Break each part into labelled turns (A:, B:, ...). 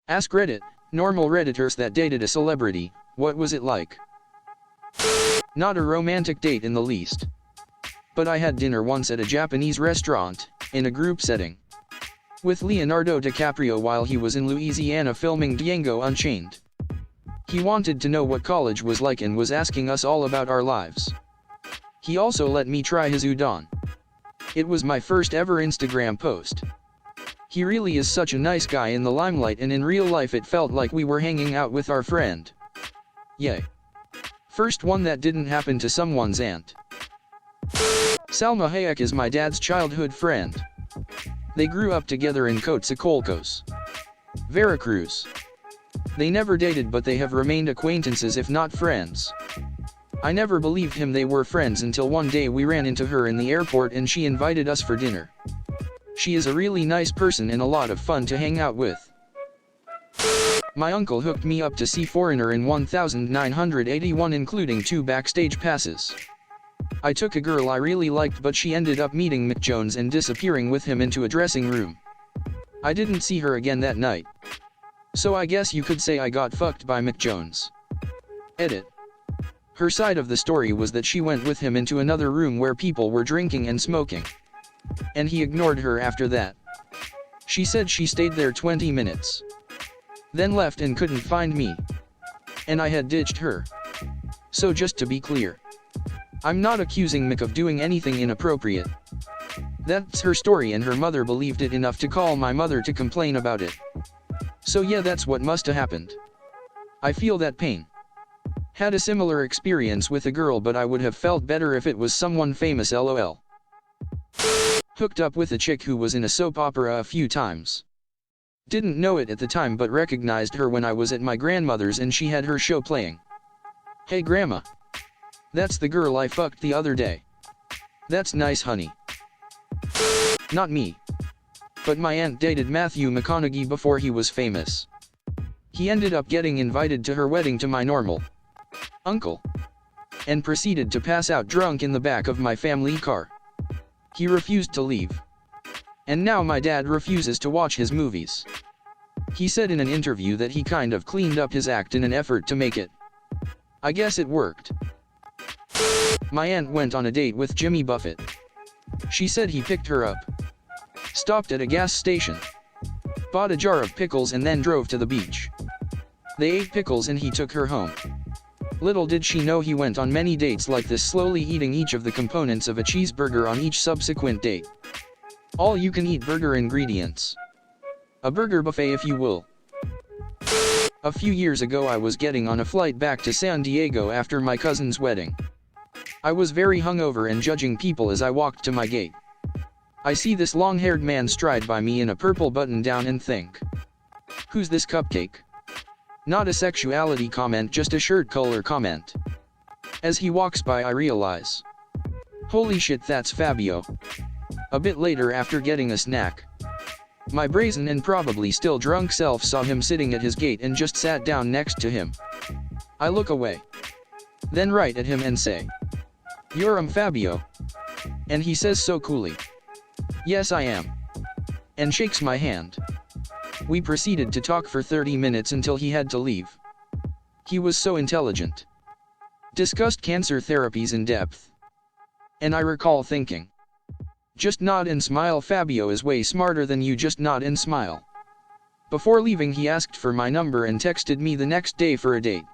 A: Ask Reddit, normal redditors that dated a celebrity, what was it like? Not a romantic date in the least. But I had dinner once at a Japanese restaurant, in a group setting. With Leonardo DiCaprio while he was in Louisiana filming Django Unchained. He wanted to know what college was like and was asking us all about our lives. He also let me try his udon. It was my first ever Instagram post. He really is such a nice guy in the limelight, and in real life it felt like we were hanging out with our friend. Yay. First one that didn't happen to someone's aunt. Salma Hayek is my dad's childhood friend. They grew up together in Coatzacoalcos, Veracruz. They never dated, but they have remained acquaintances if not friends. I never believed him they were friends until one day we ran into her in the airport and she invited us for dinner. She is a really nice person and a lot of fun to hang out with. My uncle hooked me up to see Foreigner in 1981, including 2 backstage passes. I took a girl I really liked, but she ended up meeting Mick Jones and disappearing with him into a dressing room. I didn't see her again that night. So I guess you could say I got fucked by Mick Jones. Edit. Her side of the story was that she went with him into another room where people were drinking and smoking. And he ignored her after that. She said she stayed there 20 minutes. Then left and couldn't find me. And I had ditched her. So just to be clear, I'm not accusing Mick of doing anything inappropriate. That's her story, and her mother believed it enough to call my mother to complain about it. So yeah, that's what must have happened. I feel that pain. Had a similar experience with a girl, but I would have felt better if it was someone famous, lol. Hooked up with a chick who was in a soap opera a few times. Didn't know it at the time, but recognized her when I was at my grandmother's and she had her show playing. Hey grandma. That's the girl I fucked the other day. That's nice, honey. Not me. But my aunt dated Matthew McConaughey before he was famous. He ended up getting invited to her wedding to my normal uncle. And proceeded to pass out drunk in the back of my family car. He refused to leave. And now my dad refuses to watch his movies. He said in an interview that he kind of cleaned up his act in an effort to make it. I guess it worked. My aunt went on a date with Jimmy Buffett. She said he picked her up, stopped at a gas station, bought a jar of pickles and then drove to the beach. They ate pickles and he took her home. Little did she know he went on many dates like this, slowly eating each of the components of a cheeseburger on each subsequent date. All you can eat burger ingredients. A burger buffet, if you will. A few years ago I was getting on a flight back to San Diego after my cousin's wedding. I was very hungover and judging people as I walked to my gate. I see this long-haired man stride by me in a purple button-down and think, who's this cupcake? Not a sexuality comment, just a shirt color comment. As he walks by I realize, holy shit, that's Fabio. A bit later, after getting a snack, my brazen and probably still drunk self saw him sitting at his gate and just sat down next to him. I look away, then right at him and say, "You're Fabio?" And he says so coolly, "Yes I am," and shakes my hand. We proceeded to talk for 30 minutes until he had to leave. He was so intelligent. Discussed cancer therapies in depth. And I recall thinking, just nod and smile, Fabio is way smarter than you, just nod and smile. Before leaving he asked for my number and texted me the next day for a date.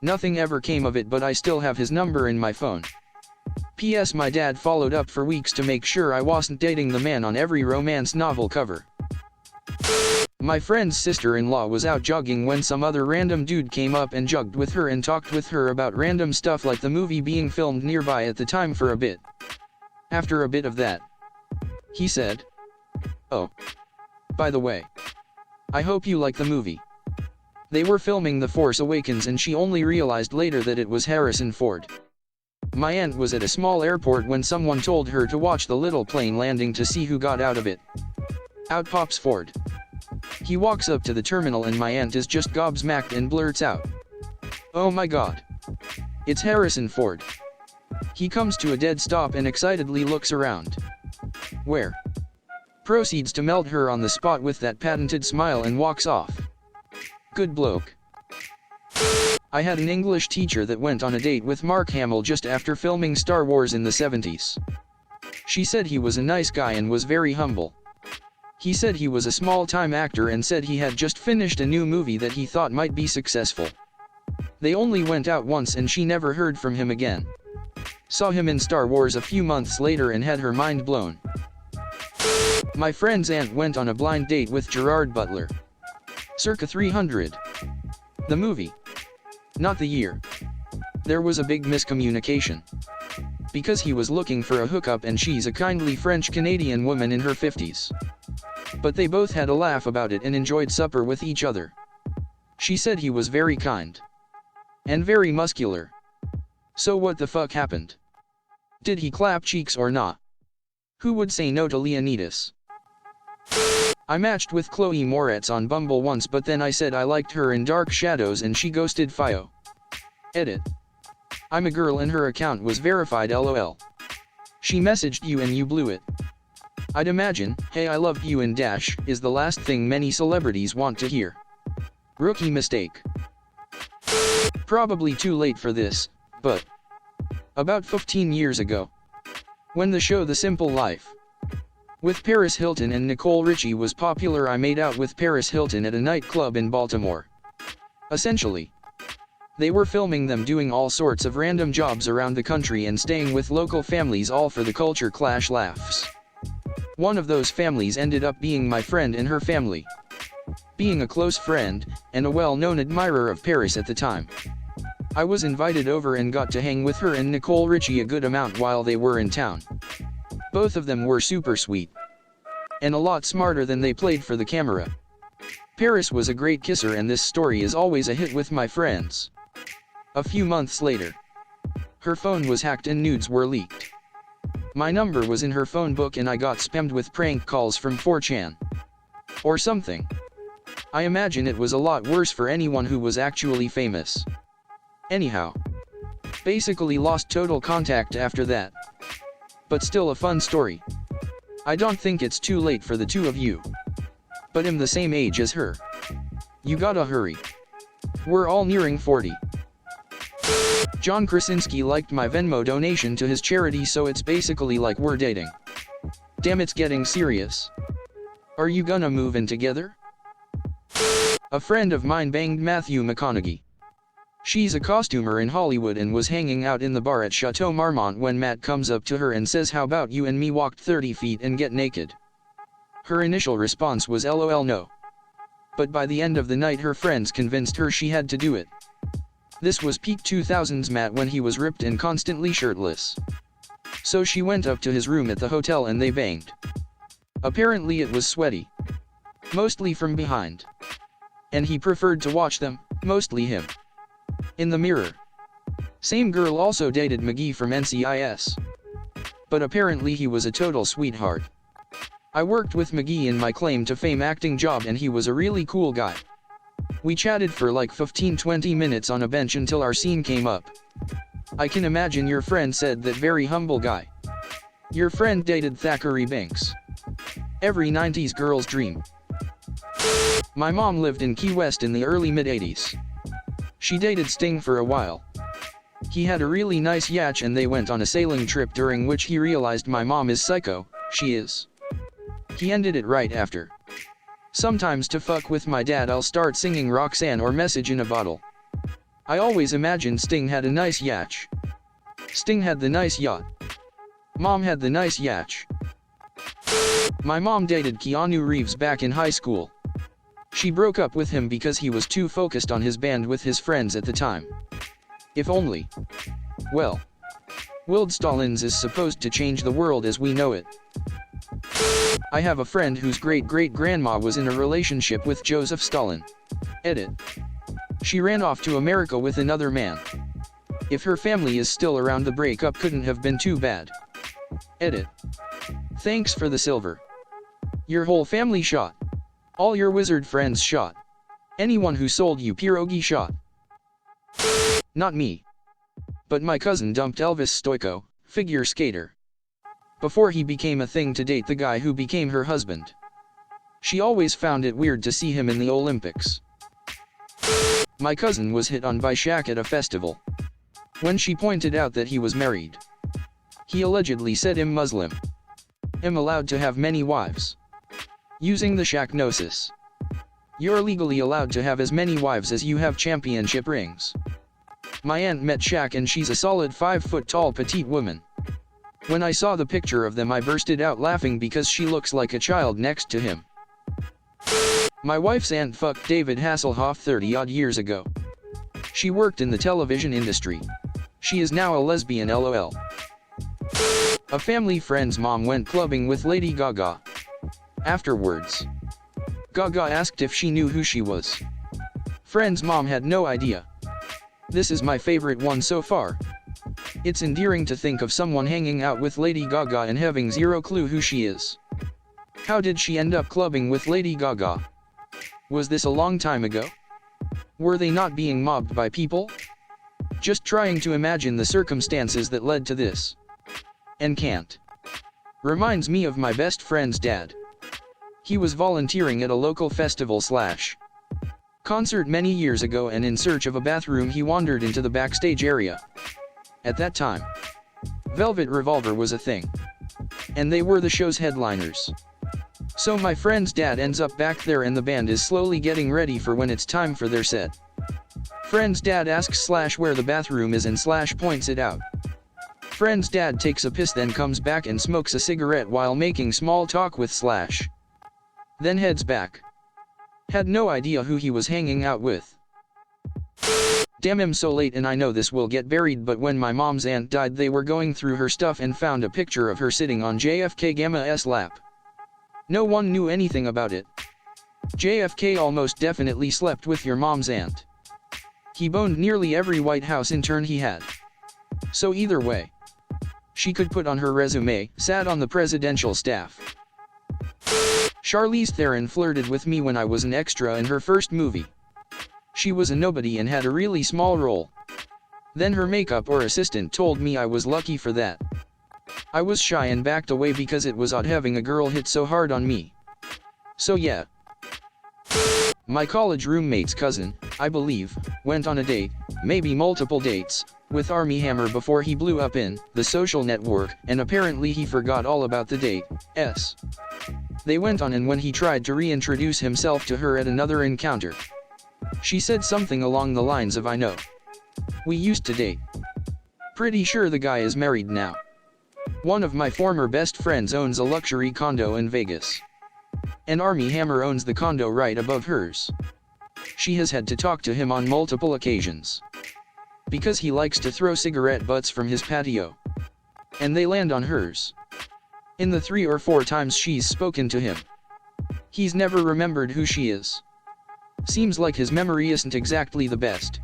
A: Nothing ever came of it, but I still have his number in my phone. P.S. My dad followed up for weeks to make sure I wasn't dating the man on every romance novel cover. My friend's sister-in-law was out jogging when some other random dude came up and jogged with her and talked with her about random stuff like the movie being filmed nearby at the time for a bit. After a bit of that, he said, "Oh, by the way, I hope you like the movie." They were filming The Force Awakens and she only realized later that it was Harrison Ford. My aunt was at a small airport when someone told her to watch the little plane landing to see who got out of it. Out pops Ford. He walks up to the terminal and my aunt is just gobsmacked and blurts out, "Oh my god. It's Harrison Ford." He comes to a dead stop and excitedly looks around. Where? Proceeds to melt her on the spot with that patented smile and walks off. Good bloke. I had an English teacher that went on a date with Mark Hamill just after filming Star Wars in the 70s. She said he was a nice guy and was very humble. He said he was a small-time actor and said he had just finished a new movie that he thought might be successful. They only went out once and she never heard from him again. Saw him in Star Wars a few months later and had her mind blown. My friend's aunt went on a blind date with Gerard Butler. Circa 300. The movie. Not the year. There was a big miscommunication. Because he was looking for a hookup and she's a kindly French-Canadian woman in her 50s. But they both had a laugh about it and enjoyed supper with each other. She said he was very kind. And very muscular. So what the fuck happened? Did he clap cheeks or not? Who would say no to Leonidas? I matched with Chloe Moretz on Bumble once, but then I said I liked her in Dark Shadows and she ghosted Fio. Edit. I'm a girl and her account was verified lol. She messaged you and you blew it. I'd imagine, hey I love you in dash, is the last thing many celebrities want to hear. Rookie mistake. Probably too late for this, but about 15 years ago, when the show The Simple Life with Paris Hilton and Nicole Richie was popular, I made out with Paris Hilton at a nightclub in Baltimore. Essentially, they were filming them doing all sorts of random jobs around the country and staying with local families, all for the culture clash laughs. One of those families ended up being my friend and her family. Being a close friend, and a well-known admirer of Paris at the time, I was invited over and got to hang with her and Nicole Richie a good amount while they were in town. Both of them were super sweet. And a lot smarter than they played for the camera. Paris was a great kisser and this story is always a hit with my friends. A few months later, her phone was hacked and nudes were leaked. My number was in her phone book and I got spammed with prank calls from 4chan. Or something. I imagine it was a lot worse for anyone who was actually famous. Anyhow. Basically lost total contact after that. But still a fun story. I don't think it's too late for the two of you. But I'm the same age as her. You gotta hurry. We're all nearing 40. John Krasinski liked my Venmo donation to his charity, so it's basically like we're dating. Damn, it's getting serious. Are you gonna move in together? A friend of mine banged Matthew McConaughey. She's a costumer in Hollywood and was hanging out in the bar at Chateau Marmont when Matt comes up to her and says, how about you and me walk 30 feet and get naked? Her initial response was LOL no. But by the end of the night her friends convinced her she had to do it. This was peak 2000s Matt when he was ripped and constantly shirtless. So she went up to his room at the hotel and they banged. Apparently it was sweaty. Mostly from behind. And he preferred to watch them, mostly him. In the mirror. Same girl also dated McGee from NCIS. But apparently he was a total sweetheart. I worked with McGee in my claim to fame acting job and he was a really cool guy. We chatted for like 15-20 minutes on a bench until our scene came up. I can imagine your friend said that very humble guy. Your friend dated Thackeray Binks. Every 90s girl's dream. My mom lived in Key West in the early mid-80s. She dated Sting for a while. He had a really nice yacht and they went on a sailing trip during which he realized my mom is psycho, she is. He ended it right after. Sometimes to fuck with my dad I'll start singing Roxanne or Message in a Bottle. I always imagined Sting had a nice yacht. Sting had the nice yacht. Mom had the nice yacht. My mom dated Keanu Reeves back in high school. She broke up with him because he was too focused on his band with his friends at the time. If only. Well. Willard Stallings is supposed to change the world as we know it. I have a friend whose great-great-grandma was in a relationship with Joseph Stalin. Edit. She ran off to America with another man. If her family is still around, the breakup couldn't have been too bad. Edit. Thanks for the silver. Your whole family shot. All your wizard friends shot. Anyone who sold you pierogi shot. Not me. But my cousin dumped Elvis Stoico, figure skater. Before he became a thing to date the guy who became her husband. She always found it weird to see him in the Olympics. My cousin was hit on by Shaq at a festival. When she pointed out that he was married, he allegedly said, "I'm Muslim. I'm allowed to have many wives." Using the Shaq gnosis, you're legally allowed to have as many wives as you have championship rings. My aunt met Shaq and she's a solid 5-foot tall petite woman. When I saw the picture of them, I bursted out laughing because she looks like a child next to him. My wife's aunt fucked David Hasselhoff 30-odd years ago. She worked in the television industry. She is now a lesbian, lol. A family friend's mom went clubbing with Lady Gaga. Afterwards, Gaga asked if she knew who she was. Friend's mom had no idea. This is my favorite one so far. It's endearing to think of someone hanging out with Lady Gaga and having zero clue who she is. How did she end up clubbing with Lady Gaga? Was this a long time ago? Were they not being mobbed by people? Just trying to imagine the circumstances that led to this. And can't. Reminds me of my best friend's dad. He was volunteering at a local festival/concert many years ago, and in search of a bathroom he wandered into the backstage area. At that time, Velvet Revolver was a thing. And they were the show's headliners. So my friend's dad ends up back there and the band is slowly getting ready for when it's time for their set. Friend's dad asks / where the bathroom is and / points it out. Friend's dad takes a piss, then comes back and smokes a cigarette while making small talk with / then heads back. Had no idea who he was hanging out with. Damn, I'm so late and I know this will get buried, but when my mom's aunt died they were going through her stuff and found a picture of her sitting on JFK Gamma's lap. No one knew anything about it. JFK almost definitely slept with your mom's aunt. He boned nearly every White House intern he had. So either way, she could put on her resume, sat on the presidential staff. Charlize Theron flirted with me when I was an extra in her first movie. She was a nobody and had a really small role. Then her makeup or assistant told me I was lucky for that. I was shy and backed away because it was odd having a girl hit so hard on me. So yeah. My college roommate's cousin, I believe, went on a date, maybe multiple dates, with Armie Hammer before he blew up in The Social Network, and apparently he forgot all about the dates they went on, and when he tried to reintroduce himself to her at another encounter, she said something along the lines of, "I know. We used to date. Pretty sure the guy is married now." One of my former best friends owns a luxury condo in Vegas. And Armie Hammer owns the condo right above hers. She has had to talk to him on multiple occasions. Because he likes to throw cigarette butts from his patio. And they land on hers. In the 3 or 4 times she's spoken to him, he's never remembered who she is. Seems like his memory isn't exactly the best.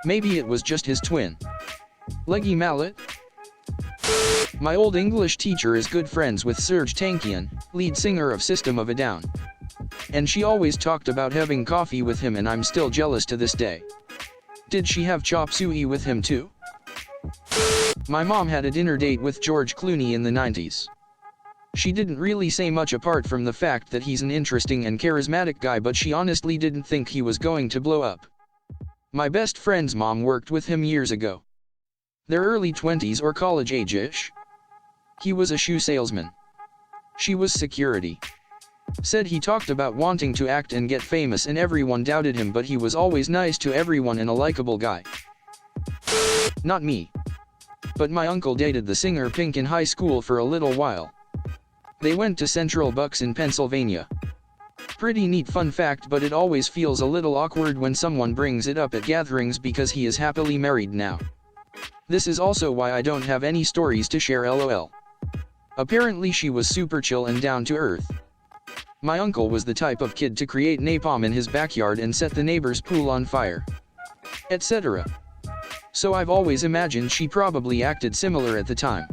A: Maybe it was just his twin. Leggy Mallet? My old English teacher is good friends with Serj Tankian, lead singer of System of a Down. And she always talked about having coffee with him, and I'm still jealous to this day. Did she have chop suey with him too? My mom had a dinner date with George Clooney in the 90s. She didn't really say much apart from the fact that he's an interesting and charismatic guy, but she honestly didn't think he was going to blow up. My best friend's mom worked with him years ago. Their early 20s or college age-ish. He was a shoe salesman. She was security. Said he talked about wanting to act and get famous and everyone doubted him, but he was always nice to everyone and a likable guy. Not me. But my uncle dated the singer Pink in high school for a little while. They went to Central Bucks in Pennsylvania. Pretty neat fun fact, but it always feels a little awkward when someone brings it up at gatherings because he is happily married now. This is also why I don't have any stories to share, lol. Apparently she was super chill and down to earth. My uncle was the type of kid to create napalm in his backyard and set the neighbor's pool on fire, etc. So I've always imagined she probably acted similar at the time.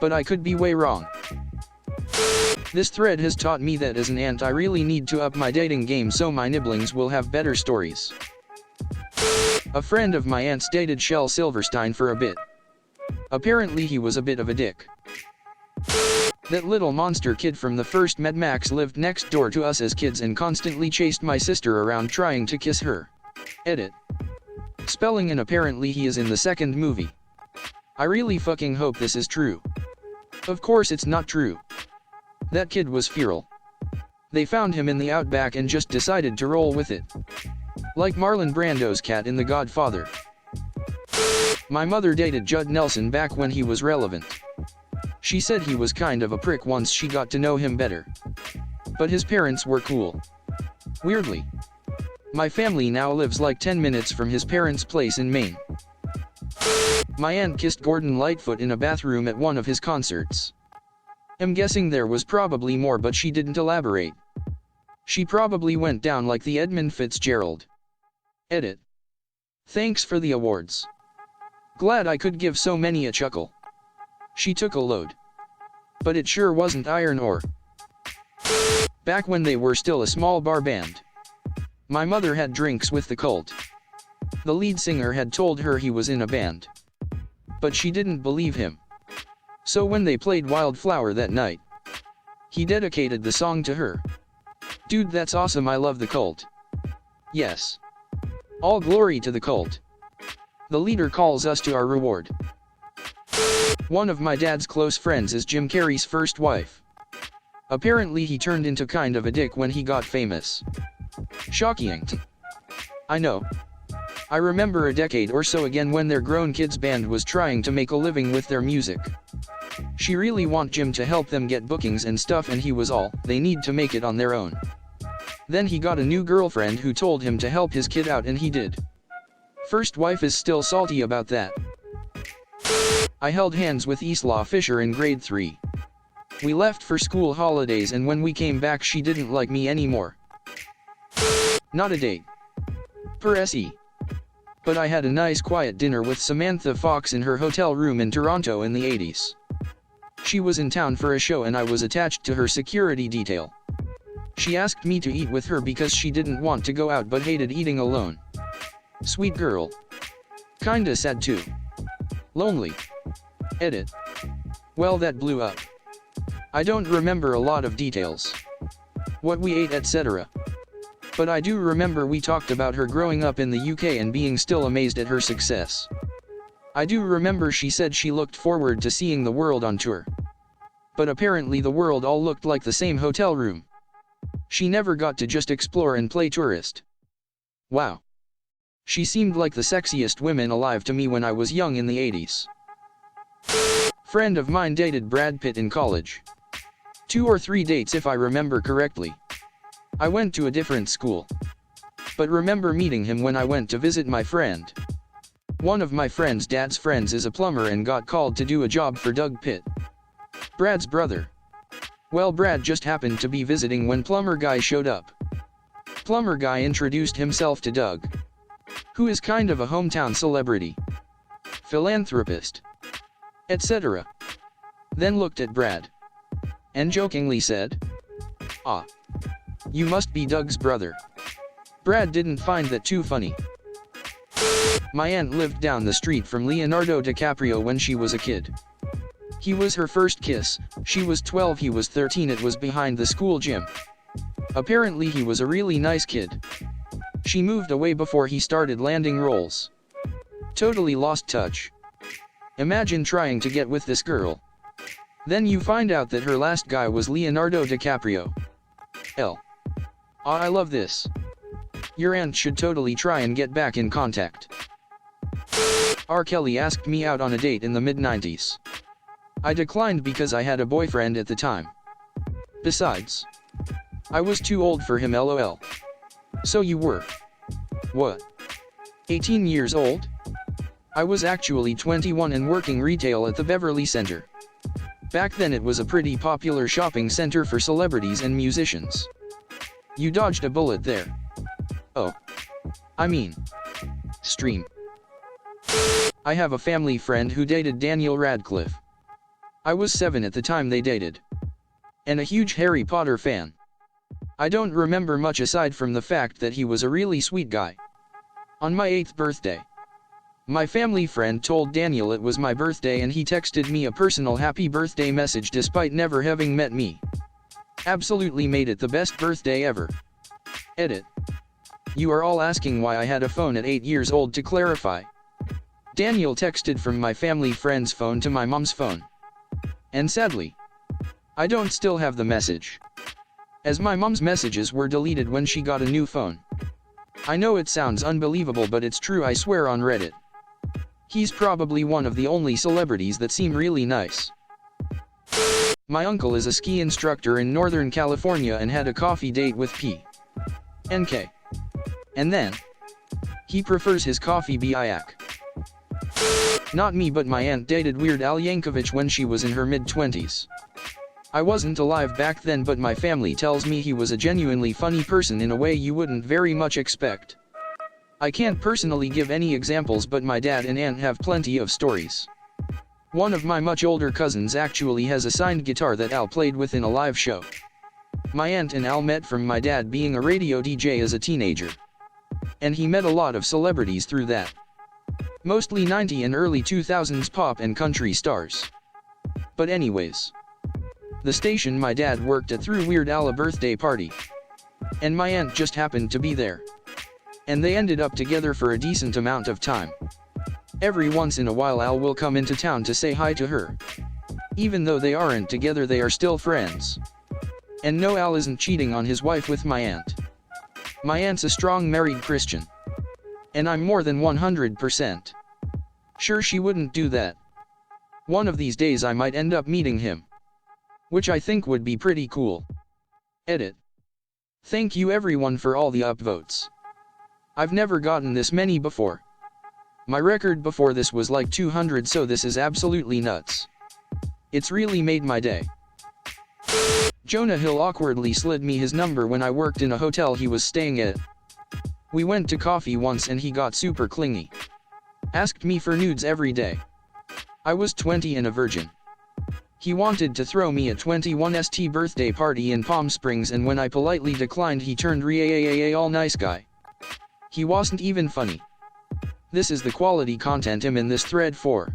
A: But I could be way wrong. This thread has taught me that as an aunt I really need to up my dating game so my nibblings will have better stories. A friend of my aunt's dated Shel Silverstein for a bit. Apparently he was a bit of a dick. That little monster kid from the first Mad Max lived next door to us as kids and constantly chased my sister around trying to kiss her. Edit. Spelling and apparently he is in the second movie. I really fucking hope this is true. Of course it's not true. That kid was feral. They found him in the outback and just decided to roll with it. Like Marlon Brando's cat in The Godfather. My mother dated Judd Nelson back when he was relevant. She said he was kind of a prick once she got to know him better. But his parents were cool. Weirdly. My family now lives like 10 minutes from his parents' place in Maine. My aunt kissed Gordon Lightfoot in a bathroom at one of his concerts. I'm guessing there was probably more, but she didn't elaborate. She probably went down like the Edmund Fitzgerald. Edit. Thanks for the awards. Glad I could give so many a chuckle. She took a load. But it sure wasn't iron ore. Back when they were still a small bar band. My mother had drinks with the Cult. The lead singer had told her he was in a band. But she didn't believe him. So when they played Wildflower that night, he dedicated the song to her. Dude, that's awesome, I love the Cult. Yes. All glory to the Cult. The leader calls us to our reward. One of my dad's close friends is Jim Carrey's first wife. Apparently he turned into kind of a dick when he got famous. Shocking. I know. I remember a decade or so again when their grown kids band was trying to make a living with their music. She really want Jim to help them get bookings and stuff, and he was all, they need to make it on their own. Then he got a new girlfriend who told him to help his kid out, and he did. First wife is still salty about that. I held hands with Isla Fisher in grade 3. We left for school holidays, and when we came back she didn't like me anymore. Not a date. Per se. But I had a nice quiet dinner with Samantha Fox in her hotel room in Toronto in the 80s. She was in town for a show and I was attached to her security detail. She asked me to eat with her because she didn't want to go out but hated eating alone. Sweet girl. Kinda sad too. Lonely. Edit. Well, that blew up. I don't remember a lot of details. What we ate, etc. But I do remember we talked about her growing up in the UK and being still amazed at her success. I do remember she said she looked forward to seeing the world on tour. But apparently the world all looked like the same hotel room. She never got to just explore and play tourist. Wow. She seemed like the sexiest woman alive to me when I was young in the 80s. Friend of mine dated Brad Pitt in college. 2 or 3 dates if I remember correctly. I went to a different school. But remember meeting him when I went to visit my friend. One of my friend's dad's friends is a plumber and got called to do a job for Doug Pitt, Brad's brother. Well, Brad just happened to be visiting when plumber guy showed up. Plumber guy introduced himself to Doug, who is kind of a hometown celebrity, philanthropist, etc. Then looked at Brad and jokingly said, "Ah, you must be Doug's brother." Brad didn't find that too funny. My aunt lived down the street from Leonardo DiCaprio when she was a kid. He was her first kiss. She was 12, he was 13. It was behind the school gym. Apparently he was a really nice kid. She moved away before he started landing roles. Totally lost touch. Imagine trying to get with this girl. Then you find out that her last guy was Leonardo DiCaprio. I love this. Your aunt should totally try and get back in contact. R. Kelly asked me out on a date in the mid-90s. I declined because I had a boyfriend at the time. Besides, I was too old for him, lol. So you were? What? 18 years old? I was actually 21 and working retail at the Beverly Center. Back then it was a pretty popular shopping center for celebrities and musicians. You dodged a bullet there. Oh. I mean, stream. I have a family friend who dated Daniel Radcliffe. I was 7 at the time they dated. And a huge Harry Potter fan. I don't remember much aside from the fact that he was a really sweet guy. On my 8th birthday, my family friend told Daniel it was my birthday and he texted me a personal happy birthday message despite never having met me. Absolutely made it the best birthday ever. Edit. You are all asking why I had a phone at 8 years old. To clarify, Daniel texted from my family friend's phone to my mom's phone. And sadly, I don't still have the message, as my mom's messages were deleted when she got a new phone. I know it sounds unbelievable, but it's true, I swear on Reddit. He's probably one of the only celebrities that seem really nice. My uncle is a ski instructor in Northern California and had a coffee date with P.N.K. And then, he prefers his coffee biak. Not me, but my aunt dated Weird Al Yankovic when she was in her mid-20s. I wasn't alive back then, but my family tells me he was a genuinely funny person in a way you wouldn't very much expect. I can't personally give any examples, but my dad and aunt have plenty of stories. One of my much older cousins actually has a signed guitar that Al played with in a live show. My aunt and Al met from my dad being a radio DJ as a teenager. And he met a lot of celebrities through that. Mostly 90s and early 2000s pop and country stars. But anyways, the station my dad worked at threw Weird Al a birthday party. And my aunt just happened to be there. And they ended up together for a decent amount of time. Every once in a while Al will come into town to say hi to her. Even though they aren't together, they are still friends. And no, Al isn't cheating on his wife with my aunt. My aunt's a strong married Christian. And I'm more than 100% sure she wouldn't do that. One of these days I might end up meeting him, which I think would be pretty cool. Edit. Thank you everyone for all the upvotes. I've never gotten this many before. My record before this was like 200, so this is absolutely nuts. It's really made my day. Jonah Hill awkwardly slid me his number when I worked in a hotel he was staying at. We went to coffee once and he got super clingy. Asked me for nudes every day. I was 20 and a virgin. He wanted to throw me a 21st birthday party in Palm Springs, and when I politely declined, he turned all nice guy. He wasn't even funny. This is the quality content I'm in this thread for.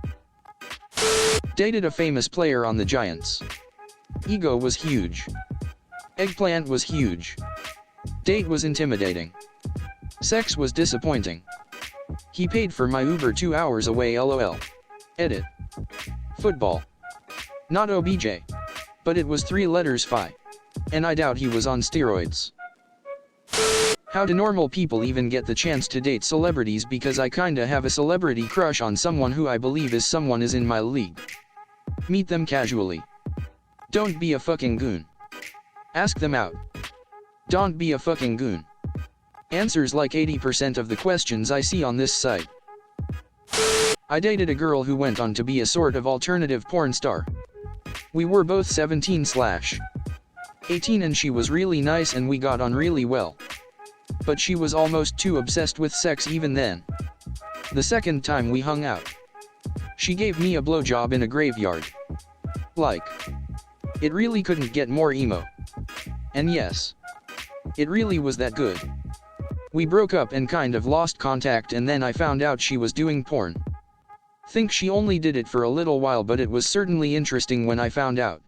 A: Dated a famous player on the Giants. Ego was huge. Eggplant was huge. Date was intimidating. Sex was disappointing. He paid for my Uber 2 hours away, lol. Edit. Football. Not OBJ. But it was 3 letters Phi. And I doubt he was on steroids. How do normal people even get the chance to date celebrities? Because I kinda have a celebrity crush on someone who I believe is in my league. Meet them casually. Don't be a fucking goon. Ask them out. Don't be a fucking goon. Answers like 80% of the questions I see on this site. I dated a girl who went on to be a sort of alternative porn star. We were both 17/18 and she was really nice and we got on really well. But she was almost too obsessed with sex even then. The second time we hung out, she gave me a blowjob in a graveyard. Like, it really couldn't get more emo. And yes, it really was that good. We broke up and kind of lost contact, and then I found out she was doing porn. Think she only did it for a little while, but it was certainly interesting when I found out.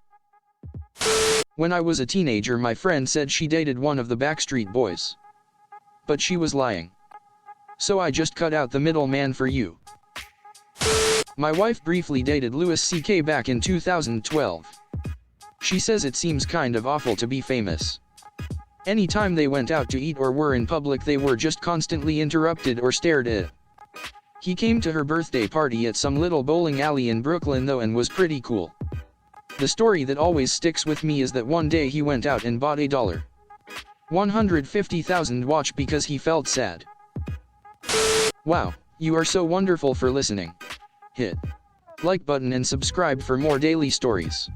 A: When I was a teenager, my friend said she dated one of the Backstreet Boys. But she was lying. So I just cut out the middleman for you. My wife briefly dated Louis C.K. back in 2012. She says it seems kind of awful to be famous. Anytime they went out to eat or were in public, they were just constantly interrupted or stared at. He came to her birthday party at some little bowling alley in Brooklyn though, and was pretty cool. The story that always sticks with me is that one day he went out and bought a $150,000 watch because he felt sad. Wow, you are so wonderful for listening. Hit like button and subscribe for more daily stories.